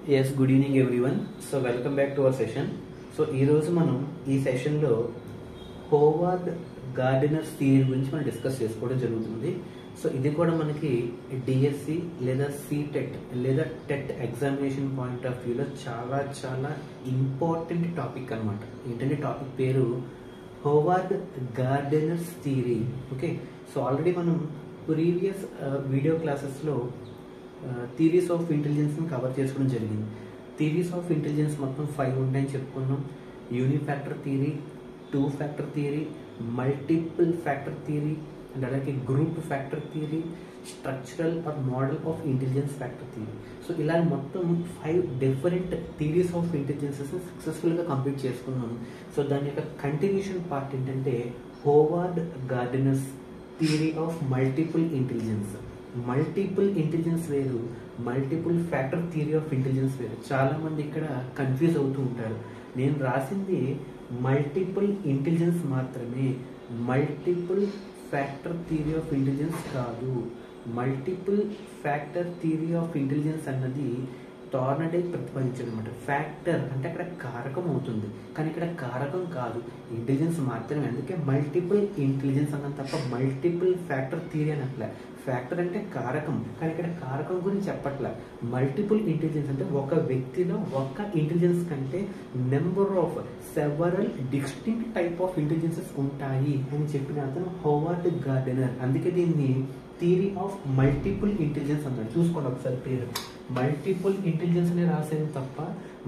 Yes, good evening everyone. So welcome back to our session. So ఈ రోజు మనం ఈ సెషన్ లో హోవార్డ్ గార్డెనర్ థియరీ గురించి మనం డిస్కస్ చేసుకోవడం జరుగుతుంది. సో ఇది కూడా మనకి డిఎస్సి లేదా సిటెట్ లేదా టెట్ ఎగ్జామినేషన్ పాయింట్ ఆఫ్ వ్యూలో చాలా చాలా ఇంపార్టెంట్ టాపిక్ అన్నమాట. ఏంటంటే టాపిక్ పేరు Howard Gardner theory. Okay, so already మనం ప్రీవియస్ వీడియో క్లాసెస్లో థియరీస్ ఆఫ్ ఇంటెలిజెన్స్ని కవర్ చేసుకోవడం జరిగింది. థియరీస్ ఆఫ్ ఇంటెలిజెన్స్ మొత్తం 5 ఉంటాయని చెప్పుకున్నాం. Unifactor theory, 2 factor theory, multiple factor theory and అలాగే group factor theory, structural or model of intelligence factor theory. So ఇలా మొత్తం 5 డిఫరెంట్ థియరీస్ ఆఫ్ ఇంటెలిజెన్సెస్ సక్సెస్ఫుల్గా కంప్లీట్ చేసుకున్నాం. సో దాని యొక్క కంటిన్యూషన్ పార్ట్ ఏంటంటే Howard Gardner's theory of multiple intelligence. Multiple intelligence వేరు, multiple factor theory of intelligence వేరు. చాలా మంది ఇక్కడ కన్ఫ్యూజ్ అవుతూ ఉంటారు. నేను రాసింది మల్టిపుల్ ఇంటెలిజెన్స్ మాత్రమే, multiple factor theory of intelligence కాదు. Multiple factor theory of intelligence అన్నది టార్నడే ప్రతిపాదించాడు అనమాట. ఫ్యాక్టర్ అంటే అక్కడ కారకం అవుతుంది, కానీ ఇక్కడ కారకం కాదు, ఇంటెలిజెన్స్ మాత్రమే. అందుకే మల్టిపుల్ ఇంటెలిజెన్స్ అన్నది తప్ప మల్టిపుల్ ఫ్యాక్టర్ థియరీ అనట్లే. ఫ్యాక్టర్ అంటే కారకం, కానీ ఇక్కడ కారకం గురించి చెప్పట్లే. మల్టిపుల్ ఇంటెలిజెన్స్ అంటే ఒక వ్యక్తిలో ఒక్క ఇంటెలిజెన్స్ కంటే number of several distinct type of intelligences ఉంటాయి అని చెప్పిన అతను హోవార్డ్ గార్డెనర్. అందుకే దీన్ని థియరీ ఆఫ్ మల్టిపుల్ ఇంటెలిజెన్స్ అన్నాడు. చూసుకోండి ఒకసారి పేరు. మల్టిపుల్ ఇంటెలిజెన్స్ అని రాసేది తప్ప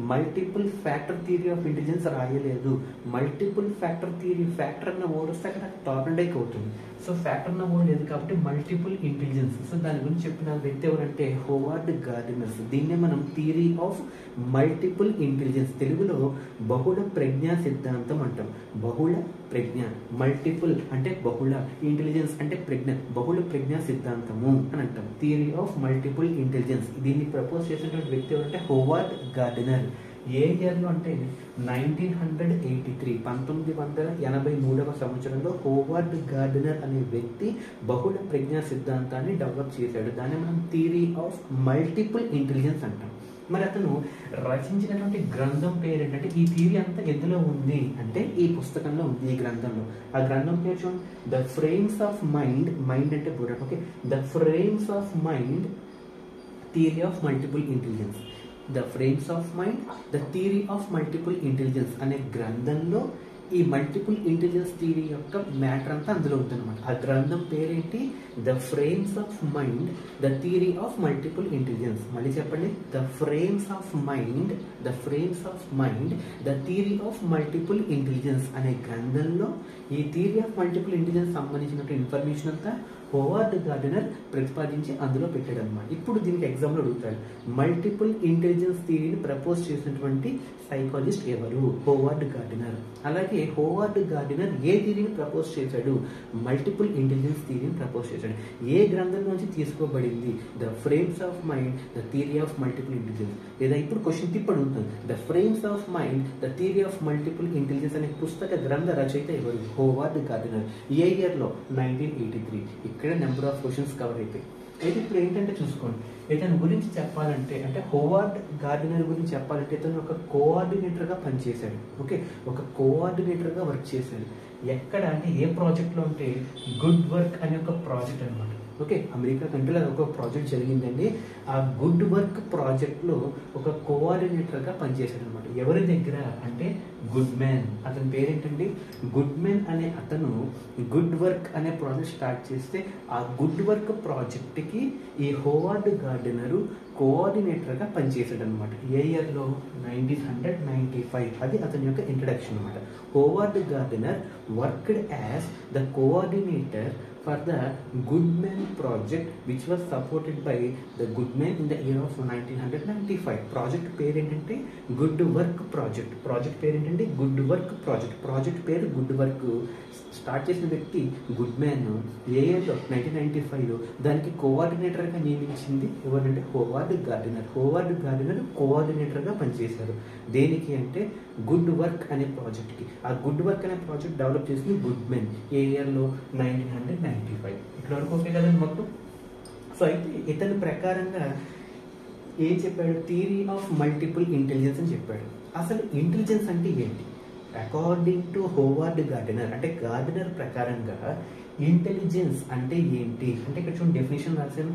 multiple factor theory of intelligence రాయలేదు. మల్టిపుల్ ఫ్యాక్టర్ థియరీ, ఫ్యాక్టర్ అన్న వర్డ్ వస్తే అక్కడ టార్నడైక్ అవుతుంది. సో ఫ్యాక్టర్ అన్న వర్డ్ లేదు కాబట్టి మల్టిపుల్ ఇంటెలిజెన్స్. సో దాని గురించి చెప్పిన వ్యక్తి ఎవరంటే హోవార్డ్ గార్డెనర్స్. దీన్నే మనం థియరీ ఆఫ్ మల్టిపుల్ ఇంటెలిజెన్స్, తెలుగులో బహుళ ప్రజ్ఞా సిద్ధాంతం అంటాం. బహుళ ప్రజ్ఞ, మల్టిపుల్ అంటే బహుళ, ఇంటెలిజెన్స్ అంటే ప్రజ్ఞ, బహుళ ప్రజ్ఞా సిద్ధాంతము అని అంటాం. Theory of multiple intelligence. దీన్ని ప్రపోజ్ చేసినటువంటి వ్యక్తి ఎవరంటే హోవార్డ్ గార్డెనర్. ఏ ఇయర్లో అంటే 1983, 1983వ సంవత్సరంలో హోవార్డ్ గార్డెనర్ అనే వ్యక్తి బహుళ ప్రజ్ఞా సిద్ధాంతాన్ని డెవలప్ చేశాడు. దాన్ని మనం థియరీ ఆఫ్ మల్టిపుల్ ఇంటెలిజెన్స్ అంటాం. మరి అతను రచించినటువంటి గ్రంథం పేరు ఏంటంటే, ఈ థియరీ అంతా ఎందులో ఉంది అంటే ఈ పుస్తకంలో ఉంది, ఈ గ్రంథంలో. ఆ గ్రంథం పేరు చూడండి, the frames of mind. Mind అంటే బుర్ర. Okay, the frames of mind theory of multiple intelligence. The frames of mind the theory of multiple intelligence అనే గ్రంథంలో ఈ మల్టిపుల్ ఇంటెలిజెన్స్ థియరీ యొక్క మ్యాటర్ అంతా అందులో ఉందన్నమాట. ఆ గ్రంథం పేరేంటి? The frames of mind the theory of multiple intelligence. మళ్ళీ చెప్పండి, the frames of mind the frames of mind the theory of multiple intelligence అనే గ్రంథంలో ఈ థియరీ ఆఫ్ మల్టిపుల్ ఇంటెలిజెన్స్ సంబంధించినటువంటి ఇన్ఫర్మేషన్ అంతా హోవార్డ్ గార్డెనర్ ప్రతిపాదించి అందులో పెట్టాడు అనమాట. ఇప్పుడు దీనికి ఎగ్జామ్లో అడుగుతాడు, మల్టిపుల్ ఇంటెలిజెన్స్ థియరీని ప్రపోజ్ చేసినటువంటి సైకాలజిస్ట్ ఎవరు? Howard gardener. అలాగే హోవార్డ్ గార్డెనర్ ఏ థియరీని ప్రపోజ్ చేశాడు? మల్టిపుల్ ఇంటెలిజెన్స్ థియరీని ప్రపోజ్ చేశాడు. ఏ గ్రంథం నుంచి తీసుకోబడింది? The frames of mind the theory of multiple intelligence. లేదా ఇప్పుడు క్వశ్చన్ తిప్పి అడుగుతుంది, the frames of mind the theory of multiple intelligence అనే పుస్తక గ్రంథ రచయిత ఎవరు? Howard gardener. ఏ ఇయర్లో? 1983. ఇక్కడ నెంబర్ ఆఫ్ క్వశ్చన్స్ కవర్ అయిపోయి. అయితే ఇప్పుడు ఏంటంటే చూసుకోండి, ఇతని గురించి చెప్పాలంటే అంటే హోవార్డ్ గార్డెనర్ గురించి చెప్పాలంటే ఇతను ఒక కోఆర్డినేటర్గా పనిచేశాడు. ఓకే, ఒక కోఆర్డినేటర్గా వర్క్ చేశాడు. ఎక్కడ అంటే ఏ ప్రాజెక్ట్లో అంటే గుడ్ వర్క్ అనే ఒక ప్రాజెక్ట్ అనమాట. ఓకే, అమెరికా కంట్రీలో ఒక ప్రాజెక్ట్ జరిగిందండి. ఆ గుడ్ వర్క్ ప్రాజెక్ట్లో ఒక కోఆర్డినేటర్గా పనిచేశాడు అనమాట. ఎవరి దగ్గర అంటే గుడ్ మ్యాన్. అతని పేరేంటండి? గుడ్ మ్యాన్ అనే అతను గుడ్ వర్క్ అనే ప్రాజెక్ట్ స్టార్ట్ చేస్తే ఆ గుడ్ వర్క్ ప్రాజెక్ట్కి ఈ హోవార్డ్ గార్డెనరు కోఆర్డినేటర్గా పనిచేశాడు అనమాట. ఏ ఇయర్లో? 1995. అది అతని యొక్క ఇంట్రడక్షన్ అనమాట. Howard gardener worked as the coordinator for the Goodman project which was supported by the Goodman in the year of 1995. Project పేరు ఏంటంటే గుడ్ వర్క్ ప్రాజెక్ట్. ప్రాజెక్ట్ పేరు ఏంటంటే గుడ్ వర్క్ ప్రాజెక్ట్. ప్రాజెక్ట్ పేరు గుడ్ వర్క్. స్టార్ట్ చేసిన వ్యక్తి good man. ఏ ఇయర్లో? 1995లో. దానికి కోఆర్డినేటర్గా నియమించింది ఎవరంటే హోవార్డ్ గార్డెనర్. హోవార్డ్ గార్డెనర్ కోఆర్డినేటర్గా పనిచేశారు. దేనికి అంటే గుడ్ వర్క్ అనే ప్రాజెక్ట్కి. ఆ గుడ్ వర్క్ అనే ప్రాజెక్ట్ డెవలప్ చేసింది గుడ్ మ్యాన్. ఏ ఇయర్లో? 1995. ఇక్కడ వరకు ఓకే కదండి మొత్తం. సో అయితే ఇతని ప్రకారంగా ఏం చెప్పాడు? థియరీ ఆఫ్ మల్టిపుల్ ఇంటెలిజెన్స్ అని చెప్పాడు. అసలు ఇంటెలిజెన్స్ అంటే ఏంటి? అకార్డింగ్ టు హోవార్డ్ గార్డెనర్, అంటే గార్డెనర్ ప్రకారంగా ఇంటెలిజెన్స్ అంటే ఏంటి అంటే ఇక్కడ చూడండి డెఫినేషన్ రాశాను.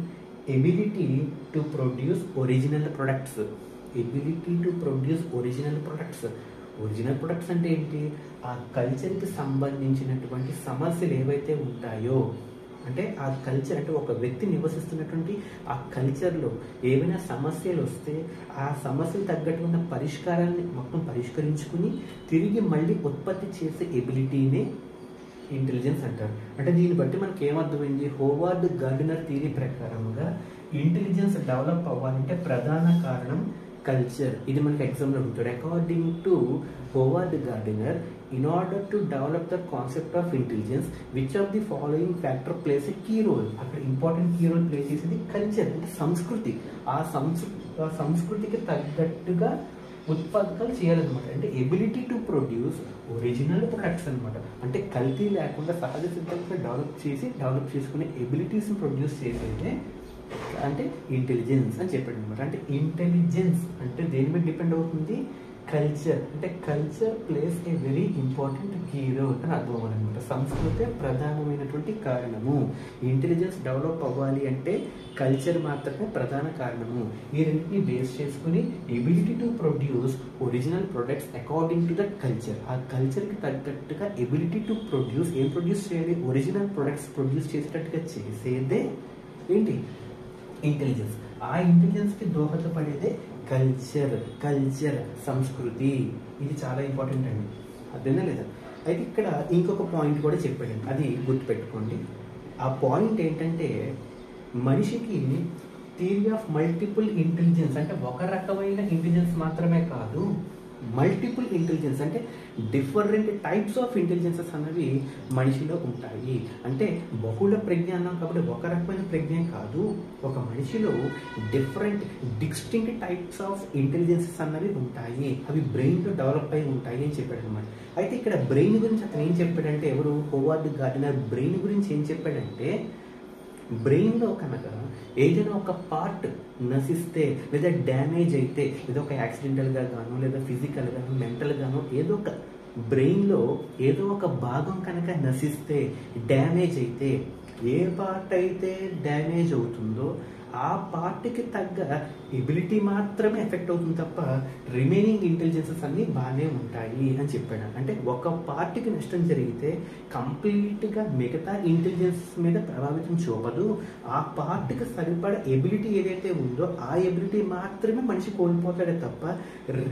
Ability to produce original products. Ability to produce original products. Original products అంటే ఏంటి? ఆ కల్చర్కి సంబంధించినటువంటి సమస్యలు ఏవైతే ఉంటాయో, అంటే ఆ కల్చర్ అంటే ఒక వ్యక్తి నివసిస్తున్నటువంటి ఆ కల్చర్లో ఏమైనా సమస్యలు వస్తే ఆ సమస్యలు తగ్గట్టు ఉన్న పరిష్కారాన్ని మొత్తం పరిష్కరించుకుని తిరిగి మళ్ళీ ఉత్పత్తి చేసే ఎబిలిటీనే ఇంటెలిజెన్స్ అంటారు. అంటే దీన్ని బట్టి మనకి ఏమర్థమైంది? హోవార్డ్ గార్డెనర్ థియరీ ప్రకారంగా ఇంటెలిజెన్స్ డెవలప్ అవ్వాలంటే ప్రధాన కారణం కల్చర్. ఇది మనకి ఎగ్జామ్లో అడుగుతాడు. According to Howard gardener, in order to develop the concept of intelligence, which of the following factor plays a key role? అక్కడ ఇంపార్టెంట్ కీ రోల్ ప్లే చేసేది కల్చర్, అంటే సంస్కృతి. ఆ సంస్కృతికి తగ్గట్టుగా ఉత్పాదకాలు చేయాలన్నమాట. అంటే ability to produce original products అనమాట. అంటే కల్తీ లేకుండా సహజ సిద్ధంగా డెవలప్ చేసుకునే ఎబిలిటీస్ని ప్రొడ్యూస్ చేసేదే అంటే ఇంటెలిజెన్స్ అని చెప్పాడు అనమాట. అంటే ఇంటెలిజెన్స్ అంటే దేని మీద డిపెండ్ అవుతుంది? కల్చర్. అంటే culture plays a very important key role అని అర్థం అవ్వాలన్నమాట. సంస్కృతే ప్రధానమైనటువంటి కారణము. ఇంటెలిజెన్స్ డెవలప్ అవ్వాలి అంటే కల్చర్ మాత్రమే ప్రధాన కారణము. ఈ రెండింటిని బేస్ చేసుకుని ability to produce original products according to the culture. ఆ కల్చర్కి తగ్గట్టుగా ఎబిలిటీ టు ప్రొడ్యూస్ ఏం ప్రొడ్యూస్ చేయాలి? ఒరిజినల్ ప్రొడక్ట్స్ ప్రొడ్యూస్ చేసేటట్టుగా చేసేదే ఏంటి? ఇంటెలిజెన్స్. ఆ ఇంటెలిజెన్స్కి దోహదపడేదే కల్చర్ సంస్కృతి. ఇది చాలా ఇంపార్టెంట్ అండి, అర్థమైనా లేదా? అయితే ఇక్కడ ఇంకొక పాయింట్ కూడా చెప్పాడండి, అది గుర్తుపెట్టుకోండి. ఆ పాయింట్ ఏంటంటే మనిషికి థియరీ ఆఫ్ మల్టిపుల్ ఇంటెలిజెన్స్, అంటే ఒక రకమైన ఇంటెలిజెన్స్ మాత్రమే కాదు, మల్టిపుల్ ఇంటెలిజెన్స్ అంటే డిఫరెంట్ టైప్స్ ఆఫ్ ఇంటెలిజెన్సెస్ అన్నవి మనిషిలో ఉంటాయి. అంటే బహుళ ప్రజ్ఞ అన్నాం కాబట్టి ఒక రకమైన ప్రజ్ఞ కాదు, ఒక మనిషిలో డిస్టింక్ట్ టైప్స్ ఆఫ్ ఇంటెలిజెన్సెస్ అన్నవి ఉంటాయి. అవి బ్రెయిన్లో డెవలప్ అయి ఉంటాయి అని చెప్పాడు అనమాట. అయితే ఇక్కడ బ్రెయిన్ గురించి అతను ఏం చెప్పాడంటే, ఎవరు? హోవార్డ్ గార్డెనర్ బ్రెయిన్ గురించి ఏం చెప్పాడంటే, బ్రెయిన్లో కనుక ఏదైనా ఒక పార్ట్ నశిస్తే లేదా డ్యామేజ్ అయితే, లేదా ఒక యాక్సిడెంటల్గా గాను లేదా ఫిజికల్గాను మెంటల్గాను ఏదో ఒక బ్రెయిన్లో ఏదో ఒక భాగం కనుక నశిస్తే, డ్యామేజ్ అయితే, ఏ పార్ట్ అయితే డ్యామేజ్ అవుతుందో ఆ పార్ట్కి తగ్గ ఎబిలిటీ మాత్రమే ఎఫెక్ట్ అవుతుంది తప్ప రిమైనింగ్ ఇంటెలిజెన్సెస్ అన్నీ బాగానే ఉంటాయి అని చెప్పాడు. అంటే ఒక పార్ట్కి నష్టం జరిగితే కంప్లీట్గా మిగతా ఇంటెలిజెన్సెస్ మీద ప్రభావితం చూపదు. ఆ పార్ట్కి సరిపడ ఎబిలిటీ ఏదైతే ఉందో ఆ ఎబిలిటీ మాత్రమే మనిషి కోల్పోతాడే తప్ప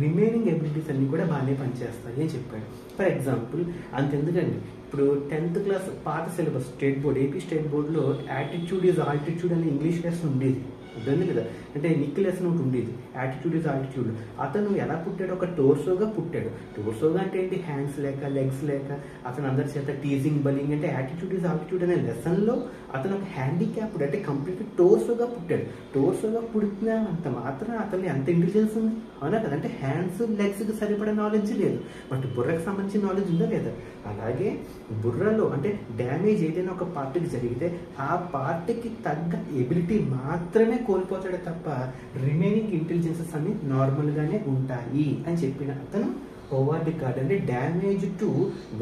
రిమైనింగ్ ఎబిలిటీస్ అన్నీ కూడా బాగానే పనిచేస్తాయి అని చెప్పాడు. ఫర్ ఎగ్జాంపుల్ అంతెందుకండి, ఇప్పుడు 10th క్లాస్ పాత syllabus state board, AP state బోర్డులో యాటిట్యూడ్ ఈజ్ ఆల్టిట్యూడ్ అనే ఇంగ్లీష్ లెసన్ ఉండేది, అర్థం కదా? అంటే నిక్ లెసన్ ఒకటి ఉండేది, యాటిట్యూడ్ ఈజ్ ఆల్టిట్యూడ్. అతను ఎలా పుట్టాడు? ఒక టోర్సోగా పుట్టాడు. టోర్సోగా అంటే ఏంటి? హ్యాండ్స్ లేక, లెగ్స్ లేక, అతను అందరి చేత టీజింగ్, బలింగ్. అంటే యాటిట్యూడ్ ఈజ్ ఆల్టిట్యూడ్ అనే లెసన్లో అతను ఒక హ్యాండిక్యాప్డ్, అంటే కంప్లీట్ టోర్సోగా పుట్టాడు. టోర్సోగా పుట్టిన అంత మాత్రం అతన్ని అంత ఇంటెలిజెన్స్ ఉంది, అవునా కదా? అంటే హ్యాండ్స్ లెగ్స్కి సరిపడే నాలెడ్జ్ లేదు, బట్ బుర్రకు సంబంధించిన నాలెడ్జ్ ఉందా లేదా? అలాగే బుర్రలో అంటే డ్యామేజ్ ఏదైనా ఒక పార్ట్కి జరిగితే ఆ పార్ట్కి తగ్గ ఎబిలిటీ మాత్రమే కోల్పోతాడే తప్ప రిమైనింగ్ ఇంటెలిజెన్సెస్ అన్ని నార్మల్గానే ఉంటాయి అని చెప్పిన అతను హోవార్డ్ గార్డెనర్. అంటే damage to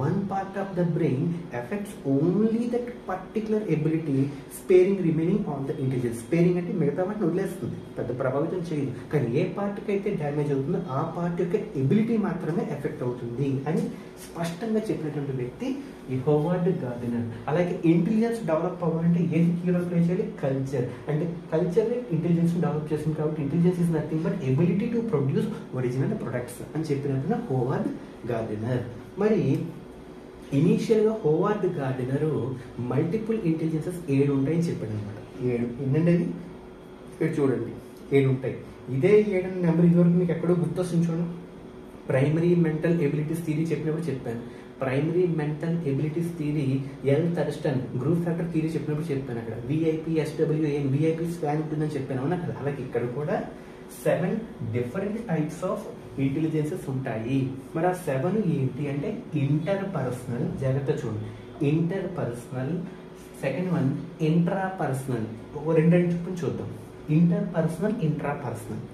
one part of the brain effects only that particular ability, sparing remaining on the intelligence. Sparing అంటే మిగతా వాటిని వదిలేస్తుంది, పెద్ద ప్రభావితం చేయదు. కానీ ఏ పార్ట్కి అయితే డ్యామేజ్ అవుతుందో ఆ పార్ట్ యొక్క ఎబిలిటీ మాత్రమే ఎఫెక్ట్ అవుతుంది అని స్పష్టంగా చెప్పినటువంటి వ్యక్తి ఈ హోవార్డ్ గార్డెనర్. అలాగే ఇంటెలిజెన్స్ డెవలప్ అవ్వాలంటే ఏది కీ రోల్ ప్లే చేయాలి? కల్చర్. అంటే కల్చర్ ఇంటెలిజెన్స్ డెవలప్ చేస్తుంది కాబట్టి intelligence is nothing but ability to produce original products అని చెప్పినట్టుగా హోవార్డ్ గార్డెనర్. మరి ఇనీషియల్గా హోవార్డ్ గార్డెనర్ మల్టిపుల్ ఇంటెలిజెన్సెస్ 7 ఉంటాయని చెప్పాడు అనమాట. 7 ఏంటంటే అది ఇక్కడ చూడండి 7 ఉంటాయి. ఇదే 7 నెంబర్ ఇదివరకు మీకు ఎక్కడో గుర్తొస్తుంది చూడండి. ప్రైమరీ మెంటల్ ఎబిలిటీస్ థియరీ చెప్పినప్పుడు చెప్పాను. Primary mental abilities theory L Thurstone group factor theory చెప్పినప్పుడు చెప్పాను. అక్కడ విఐపి ఎస్డబ్ల్యూఏన్ విఐపి స్పాన్ ఉంటుందని చెప్పాను, అవునా కదా? అలాగే ఇక్కడ కూడా 7 డిఫరెంట్ టైప్స్ ఆఫ్ ఇంటెలిజెన్సెస్ ఉంటాయి. మరి ఆ 7 ఏంటి అంటే ఇంటర్ పర్సనల్, జాగ్రత్త చూడండి, inter personal. Second one intra personal. రెండు చూద్దాం. Interpersonal, intrapersonal.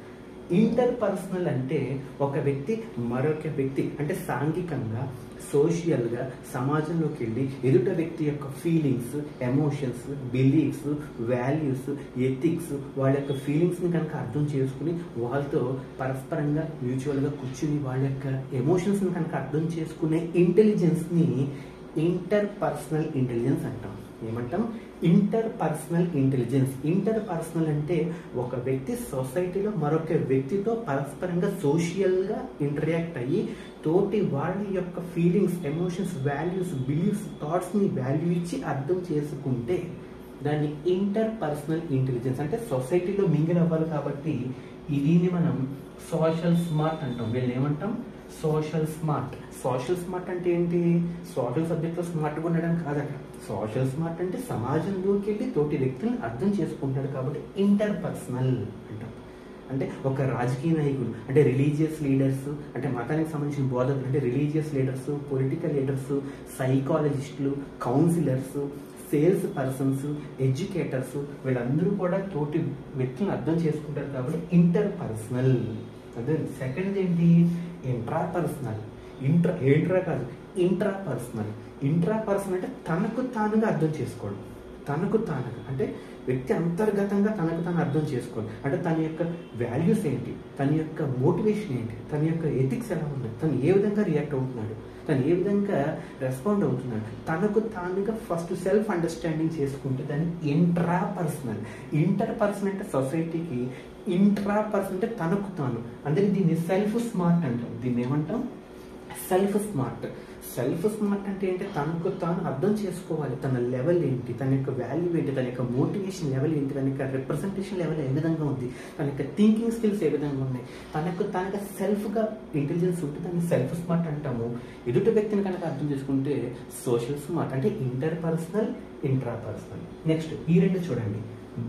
ఇంటర్పర్సనల్ అంటే ఒక వ్యక్తి మరొక వ్యక్తి అంటే సాంఘికంగా, సోషియల్గా సమాజంలోకి వెళ్ళి ఎదుట వ్యక్తి యొక్క feelings, emotions, beliefs, values, ethics, వాళ్ళ యొక్క ఫీలింగ్స్ని కనుక అర్థం చేసుకుని వాళ్ళతో పరస్పరంగా మ్యూచువల్గా కూర్చుని వాళ్ళ యొక్క ఎమోషన్స్ని కనుక అర్థం చేసుకునే ఇంటెలిజెన్స్ని ఇంటర్పర్సనల్ ఇంటెలిజెన్స్ అంటాం. ఏమంటాం? Interpersonal intelligence. ఇంటర్పర్సనల్ అంటే ఒక వ్యక్తి సొసైటీలో మరొక వ్యక్తితో పరస్పరంగా సోషియల్గా ఇంటరాక్ట్ అయ్యి తోటి వాళ్ళ యొక్క ఫీలింగ్స్, ఎమోషన్స్, వాల్యూస్, బిలీఫ్స్, థాట్స్ని వాల్యూ ఇచ్చి అర్థం చేసుకుంటే దాన్ని ఇంటర్పర్సనల్ ఇంటెలిజెన్స్ అంటే సొసైటీలో మింగిల్ అవ్వాలి. కాబట్టి దీన్ని మనం సోషల్ స్మార్ట్ అంటాం. వీళ్ళని ఏమంటాం? Social smart. సోషల్ స్మార్ట్ అంటే ఏంటి? సోషల్ సబ్జెక్ట్లో స్మార్ట్గా ఉండడం కాదట. సోషల్ స్మార్ట్ అంటే సమాజంలోకి వెళ్ళి తోటి వ్యక్తులను అర్థం చేసుకుంటాడు కాబట్టి ఇంటర్పర్సనల్ అంటాం. అంటే ఒక రాజకీయ నాయకులు అంటే రిలీజియస్ లీడర్స్ అంటే మతానికి సంబంధించిన బోధకులు అంటే రిలీజియస్ లీడర్స్, పొలిటికల్ లీడర్స్, సైకాలజిస్టులు, కౌన్సిలర్స్, సేల్స్ పర్సన్స్, ఎడ్యుకేటర్స్ వీళ్ళందరూ కూడా తోటి వ్యక్తులను అర్థం చేసుకుంటారు కాబట్టి ఇంటర్పర్సనల్. అదే సెకండ్ ఏంటి? ఇంట్రాపర్సనల్. ఇంట్రా కాదు, ఇంట్రాపర్సనల్. ఇంట్రాపర్సనల్ అంటే తనకు తానుగా అర్థం చేసుకోవడం. తనకు తానుగా అంటే వ్యక్తి అంతర్గతంగా తనకు తాను అర్థం చేసుకోవాలి. అంటే తన యొక్క వాల్యూస్ ఏంటి, తన యొక్క మోటివేషన్ ఏంటి, తన యొక్క ఎథిక్స్ ఎలా ఉన్నాయి, తను ఏ విధంగా రియాక్ట్ అవుతున్నాడు, తను ఏ విధంగా రెస్పాండ్ అవుతున్నాడు, తనకు తానుగా ఫస్ట్ సెల్ఫ్ అండర్స్టాండింగ్ చేసుకుంటే దాన్ని ఇంట్రాపర్సనల్. ఇంటర్పర్సనల్ అంటే సొసైటీకి, ఇంట్రాపర్సనల్ అంటే తనకు తాను. అందుకే దీన్ని సెల్ఫ్ స్మార్ట్ అంటాం. దీన్ని ఏమంటాం? Self smart. సెల్ఫ్ స్మార్ట్ అంటే ఏంటి? తనకు తాను అర్థం చేసుకోవాలి. తన లెవెల్ ఏంటి, తన యొక్క వాల్యూ ఏంటి, తన యొక్క మోటివేషన్ లెవెల్ ఏంటి, తన యొక్క రిప్రజెంటేషన్ లెవెల్ ఏ విధంగా ఉంది, తన యొక్క థింకింగ్ స్కిల్స్ ఏ విధంగా ఉన్నాయి, తనకు తనగా సెల్ఫ్గా ఇంటెలిజెన్స్ ఉంటే దాన్ని సెల్ఫ్ స్మార్ట్ అంటాము. ఎదుటి వ్యక్తిని కనుక అర్థం చేసుకుంటే సోషల్ స్మార్ట్ అంటే ఇంటర్పర్సనల్, ఇంట్రాపర్సనల్. నెక్స్ట్ ఈ రెండు చూడండి,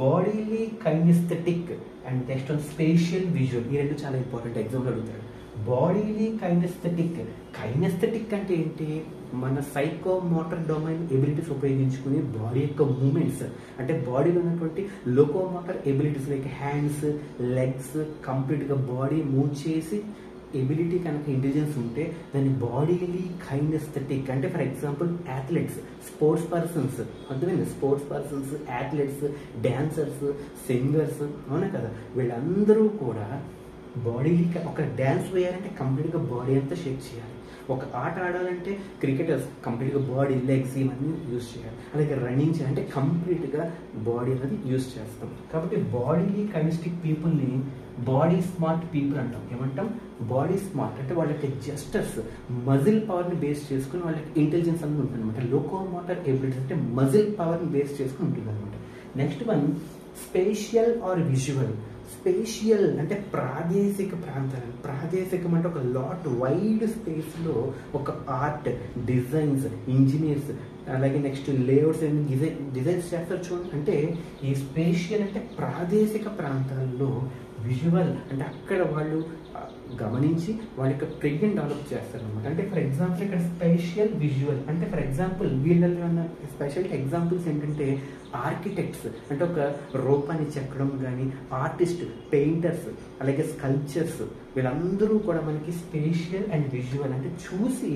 bodily kinesthetic and next spatial visual. ఈ రెండు చాలా ఇంపార్టెంట్, ఎగ్జామ్లో అడుగుతాడు. Bodily kinesthetic. కైనెస్థెటిక్ అంటే ఏంటి? మన సైకోమోటర్ డొమైన్ ఎబిలిటీస్ ఉపయోగించుకుని బాడీ యొక్క మూమెంట్స్ అంటే బాడీలో ఉన్నటువంటి locomotor abilities like hands, legs కంప్లీట్గా బాడీ మూవ్ చేసి ఎబిలిటీ కనుక ఇంటెలిజెన్స్ ఉంటే దాన్ని బాడీలీ కైనెస్థెటిక్ అంటే for example athletes, sports persons, అర్థమైంది? Sports persons, athletes, dancers, singers, అవునా కదా, వీళ్ళందరూ కూడా బాడీలీ ఒక డ్యాన్స్ వేయాలంటే కంప్లీట్గా బాడీ అంతా షేక్ చేయాలి. ఒక ఆట ఆడాలంటే క్రికెటర్స్ కంప్లీట్గా బాడీ, లెగ్స్ ఇవన్నీ యూజ్ చేయాలి. అలాగే రన్నింగ్ చేయాలంటే కంప్లీట్గా బాడీ అనేది యూజ్ చేస్తాం. కాబట్టి బాడీలీ కైనెస్టిక్ పీపుల్ని బాడీ స్మార్ట్ పీపుల్ అంటాం. ఏమంటాం? బాడీ స్మార్ట్ అంటే వాళ్ళకి జస్టర్స్ మజిల్ పవర్ని బేస్ చేసుకుని వాళ్ళకి ఇంటెలిజెన్స్ అనేది ఉంటుంది అనమాట. లోకోమోటర్ ఎబిలిటీస్ అంటే మజిల్ పవర్ని బేస్ చేసుకుని ఉంటుంది అనమాట. Next one spatial or visual. Spatial అంటే ప్రాదేశిక ప్రాంతాలు. ప్రాదేశికం అంటే ఒక లాట్ వైడ్ స్పేస్లో ఒక ఆర్ట్, డిజైన్స్, ఇంజనీర్స్ అలాగే నెక్స్ట్ లేఅవుట్స్ డిజైన్స్ చేస్తారు చూడండి. అంటే ఈ స్పేషియల్ అంటే ప్రాదేశిక ప్రాంతాల్లో, విజువల్ అంటే అక్కడ వాళ్ళు గమనించి వాళ్ళ యొక్క ట్రిగ్ని డెవలప్ చేస్తారు అనమాట. అంటే ఫర్ ఎగ్జాంపుల్ ఇక్కడ స్పేషియల్, విజువల్ అంటే ఫర్ ఎగ్జాంపుల్ వీళ్ళలో ఉన్న స్పెషల్ ఎగ్జాంపుల్స్ ఏంటంటే ఆర్కిటెక్ట్స్ అంటే ఒక రూపాన్ని చెక్కడం కానీ, ఆర్టిస్ట్, పెయింటర్స్, అలాగే స్కల్ప్చర్స్ వీళ్ళందరూ కూడా మనకి స్పేషియల్ అండ్ విజువల్ అంటే చూసి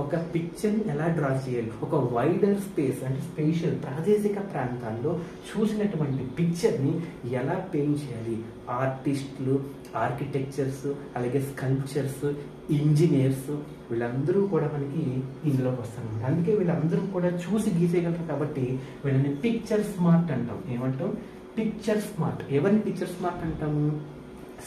ఒక పిక్చర్ని ఎలా డ్రా చేయాలి, ఒక వైడర్ స్పేస్ అంటే స్పేషియల్ ప్రాదేశిక ప్రాంతాల్లో చూసినటువంటి పిక్చర్ని ఎలా పెయింట్ చేయాలి. ఆర్టిస్టులు, ఆర్కిటెక్చర్స్, అలాగే స్కల్ప్చర్స్, ఇంజనీర్స్ వీళ్ళందరూ కూడా మనకి ఇందులోకి వస్తారు. అందుకే వీళ్ళందరూ కూడా చూసి గీసేయగలరు కాబట్టి వీళ్ళని పిక్చర్ స్మార్ట్ అంటాం. ఏమంటాం? Picture smart. ఎవరిని పిక్చర్ స్మార్ట్ అంటాము?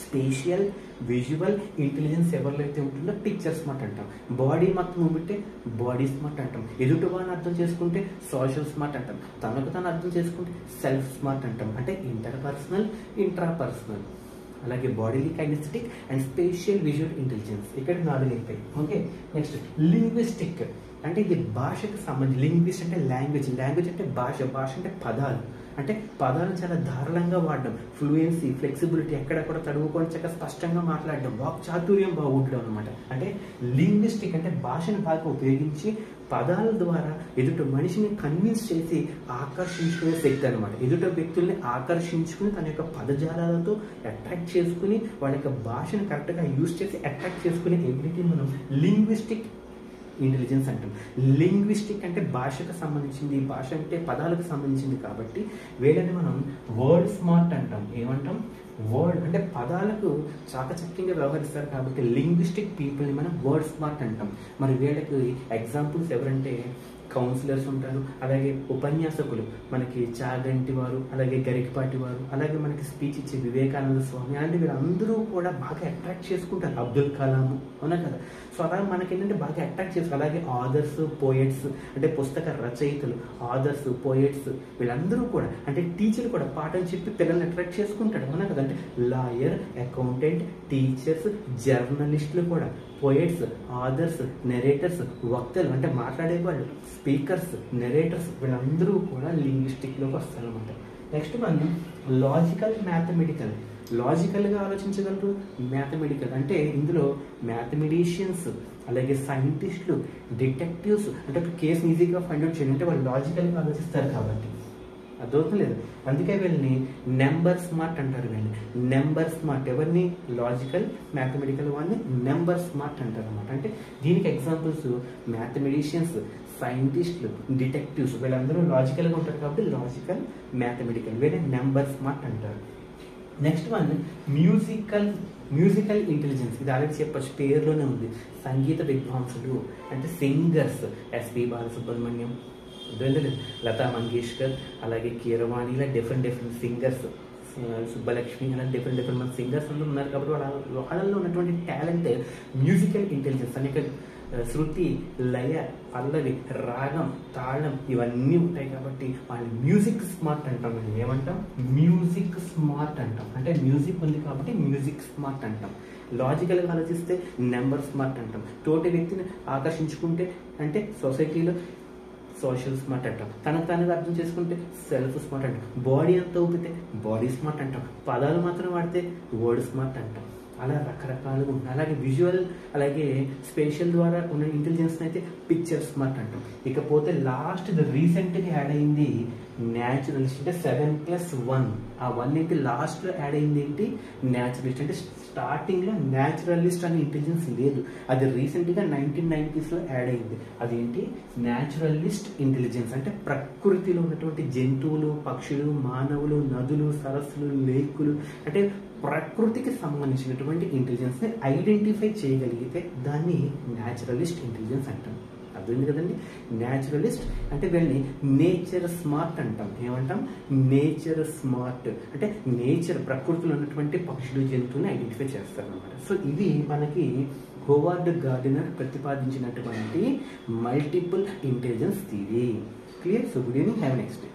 స్పేషియల్, విజువల్ ఇంటెలిజెన్స్ ఎవరిలో అయితే ఉంటుందో పిక్చర్ స్మార్ట్ అంటాం. బాడీ మొత్తం ఉంటే బాడీ స్మార్ట్ అంటాం. ఎదుటి వాళ్ళని అర్థం చేసుకుంటే సోషల్ స్మార్ట్ అంటాం. తనకు తను అర్థం చేసుకుంటే సెల్ఫ్ స్మార్ట్ అంటాం. అంటే ఇంటర్పర్సనల్, ఇంట్రాపర్సనల్. అలాగే bodily kinesthetic and spatial visual intelligence. ఇక్కడ 4 అయిపోయి. ఓకే, నెక్స్ట్ లింగ్విస్టిక్ అంటే ఇది భాషకు సంబంధించి. లింగ్విస్ట్ అంటే లాంగ్వేజ్, లాంగ్వేజ్ అంటే భాష, భాష అంటే పదాలు. అంటే పదాలు చాలా ధారాళంగా వాడడం, ఫ్లూయెన్సీ, ఫ్లెక్సిబిలిటీ, ఎక్కడ కూడా తడువుకొని చక్కగా స్పష్టంగా మాట్లాడడం, వాక్చాతుర్యం బాగా ఉండడం అనమాట. అంటే లింగ్విస్టిక్ అంటే భాషను బాగా ఉపయోగించి పదాల ద్వారా ఎదుట మనిషిని కన్విన్స్ చేసి ఆకర్షించుకునే శక్తి అనమాట. ఎదుట వ్యక్తుల్ని ఆకర్షించుకుని తన యొక్క పదజాలాలతో అట్రాక్ట్ చేసుకుని వాళ్ళ యొక్క భాషను కరెక్ట్గా యూజ్ చేసి అట్రాక్ట్ చేసుకునే ఎబిలిటీ మనం లింగ్విస్టిక్ ఇంటెలిజెన్స్ అంటాం. లింగ్విస్టిక్ అంటే భాషకు సంబంధించింది, భాష అంటే పదాలకు సంబంధించింది కాబట్టి వీళ్ళని మనం వర్డ్ స్మార్ట్ అంటాం. ఏమంటాం? వర్డ్ అంటే పదాలకు చాకచక్యంగా వ్యవహరిస్తారు కాబట్టి లింగ్విస్టిక్ పీపుల్ని మనం వర్డ్ స్మార్ట్ అంటాం. మరి వీళ్ళకి ఎగ్జాంపుల్స్ ఎవరంటే కౌన్సిలర్స్ ఉంటారు, అలాగే ఉపన్యాసకులు మనకి చాగంటి వారు, అలాగే గరికపాటి వారు, అలాగే మనకి స్పీచ్ ఇచ్చే వివేకానంద స్వామి, అలాంటి వీళ్ళందరూ కూడా బాగా అట్రాక్ట్ చేసుకుంటారు. అబ్దుల్ కలాం, అవునా కదా? సో అలా మనకి ఏంటంటే బాగా అట్రాక్ట్ చేస్తారు. అలాగే ఆథర్స్, పోయెట్స్ అంటే పుస్తక రచయితలు, ఆథర్స్, పోయెట్స్ వీళ్ళందరూ కూడా అంటే టీచర్ కూడా పాఠం చెప్పి పిల్లల్ని అట్రాక్ట్ చేసుకుంటాడు, అవునా కదా? అంటే లాయర్, అకౌంటెంట్, టీచర్స్, జర్నలిస్టులు కూడా, పోయెట్స్, ఆథర్స్, నెరేటర్స్, వక్తలు అంటే మాట్లాడేవాళ్ళు, స్పీకర్స్, నెరేటర్స్ వీళ్ళందరూ కూడా లింగ్విస్టిక్లోకి వస్తారు అనమాట. నెక్స్ట్ మనం లాజికల్, మ్యాథమెటికల్. లాజికల్గా ఆలోచించగలరు, మ్యాథమెటికల్ అంటే ఇందులో మ్యాథమెటిషియన్స్, అలాగే సైంటిస్టులు, డిటెక్టివ్స్ అంటే ఒక కేసుని ఈజీగా ఫైండ్ అవుట్ చేయాలి అంటే వాళ్ళు లాజికల్గా ఆలోచిస్తారు కాబట్టి. అర్థమవుతుంది లేదు? అందుకే వీళ్ళని నెంబర్ స్మార్ట్ అంటారు. వీళ్ళని నెంబర్ స్మార్ట్. ఎవరిని? లాజికల్, మ్యాథమెటికల్ వాళ్ళని నెంబర్ స్మార్ట్ అంటారు అనమాట. అంటే దీనికి ఎగ్జాంపుల్స్ మ్యాథమెటిషియన్స్, సైంటిస్టులు, డిటెక్టివ్స్ వీళ్ళందరూ లాజికల్గా ఉంటారు కాబట్టి లాజికల్, మ్యాథమెటికల్ వీళ్ళని నెంబర్ స్మార్ట్ అంటారు. Next one musical intelligence. ఇది ఆల్రెడీ చెప్పచ్చు, పేరులోనే ఉంది. సంగీత విద్వాంసులు అంటే సింగర్స్, ఎస్పి బాలసుబ్రహ్మణ్యం, లతా మంగేష్కర్, అలాగే కీరవాణి, ఇలా డిఫరెంట్ సింగర్స్, సుబ్బలక్ష్మి, అలా డిఫరెంట్ మన సింగర్స్ అందరూ ఉన్నారు కాబట్టి వాళ్ళలో ఉన్నటువంటి టాలెంట్ మ్యూజికల్ ఇంటెలిజెన్స్ అనేక శృతి, లయ, పల్లవి, రాగం, తాళం ఇవన్నీ ఉంటాయి కాబట్టి వాళ్ళు మ్యూజిక్ స్మార్ట్ అంటాం. ఏమంటాం? మ్యూజిక్ స్మార్ట్ అంటాం. అంటే మ్యూజిక్ ఉంది కాబట్టి మ్యూజిక్ స్మార్ట్ అంటాం. లాజికల్గా ఆలోచిస్తే నెంబర్ స్మార్ట్ అంటాం. తోటి వ్యక్తిని ఆకర్షించుకుంటే అంటే సొసైటీలో సోషల్ స్మార్ట్ అంటాం. తనకు తనగా అర్థం చేసుకుంటే సెల్ఫ్ స్మార్ట్ అంటాం. బాడీ అంతా ఊపితే బాడీ స్మార్ట్ అంటాం. పదాలు మాత్రం వాడితే వర్డ్ స్మార్ట్ అంటాం. అలా రకరకాలుగా ఉంటాయి. అలాగే విజువల్, అలాగే స్పేషియల్ ద్వారా ఉన్న ఇంటెలిజెన్స్ అయితే పిక్చర్ స్మార్ట్ అంటాం. ఇకపోతే లాస్ట్ రీసెంట్గా యాడ్ అయింది న్యాచురలిస్ట్. అంటే 7+1 ఆ 1 ఏంటి లాస్ట్లో యాడ్ అయింది ఏంటి? న్యాచురలిస్ట్. అంటే స్టార్టింగ్లో న్యాచురలిస్ట్ అనే ఇంటెలిజెన్స్ లేదు, అది రీసెంట్గా 1990s యాడ్ అయింది. అదేంటి? Naturalist intelligence. అంటే ప్రకృతిలో ఉన్నటువంటి జంతువులు, పక్షులు, మానవులు, నదులు, సరస్సులు, లేకులు అంటే ప్రకృతికి సంబంధించినటువంటి ఇంటెలిజెన్స్ని ఐడెంటిఫై చేయగలిగితే దాన్ని న్యాచురలిస్ట్ ఇంటెలిజెన్స్ అంటాం. అర్థమైంది కదండి? న్యాచురలిస్ట్ అంటే వీళ్ళని నేచర్ స్మార్ట్ అంటాం. ఏమంటాం? నేచర్ స్మార్ట్ అంటే నేచర్ ప్రకృతిలో ఉన్నటువంటి పక్షులు, జంతువుని ఐడెంటిఫై చేస్తారు అనమాట. సో ఇది మనకి హోవార్డ్ గార్డినర్ ప్రతిపాదించినటువంటి multiple intelligence theory. Clear? So good evening, have next day.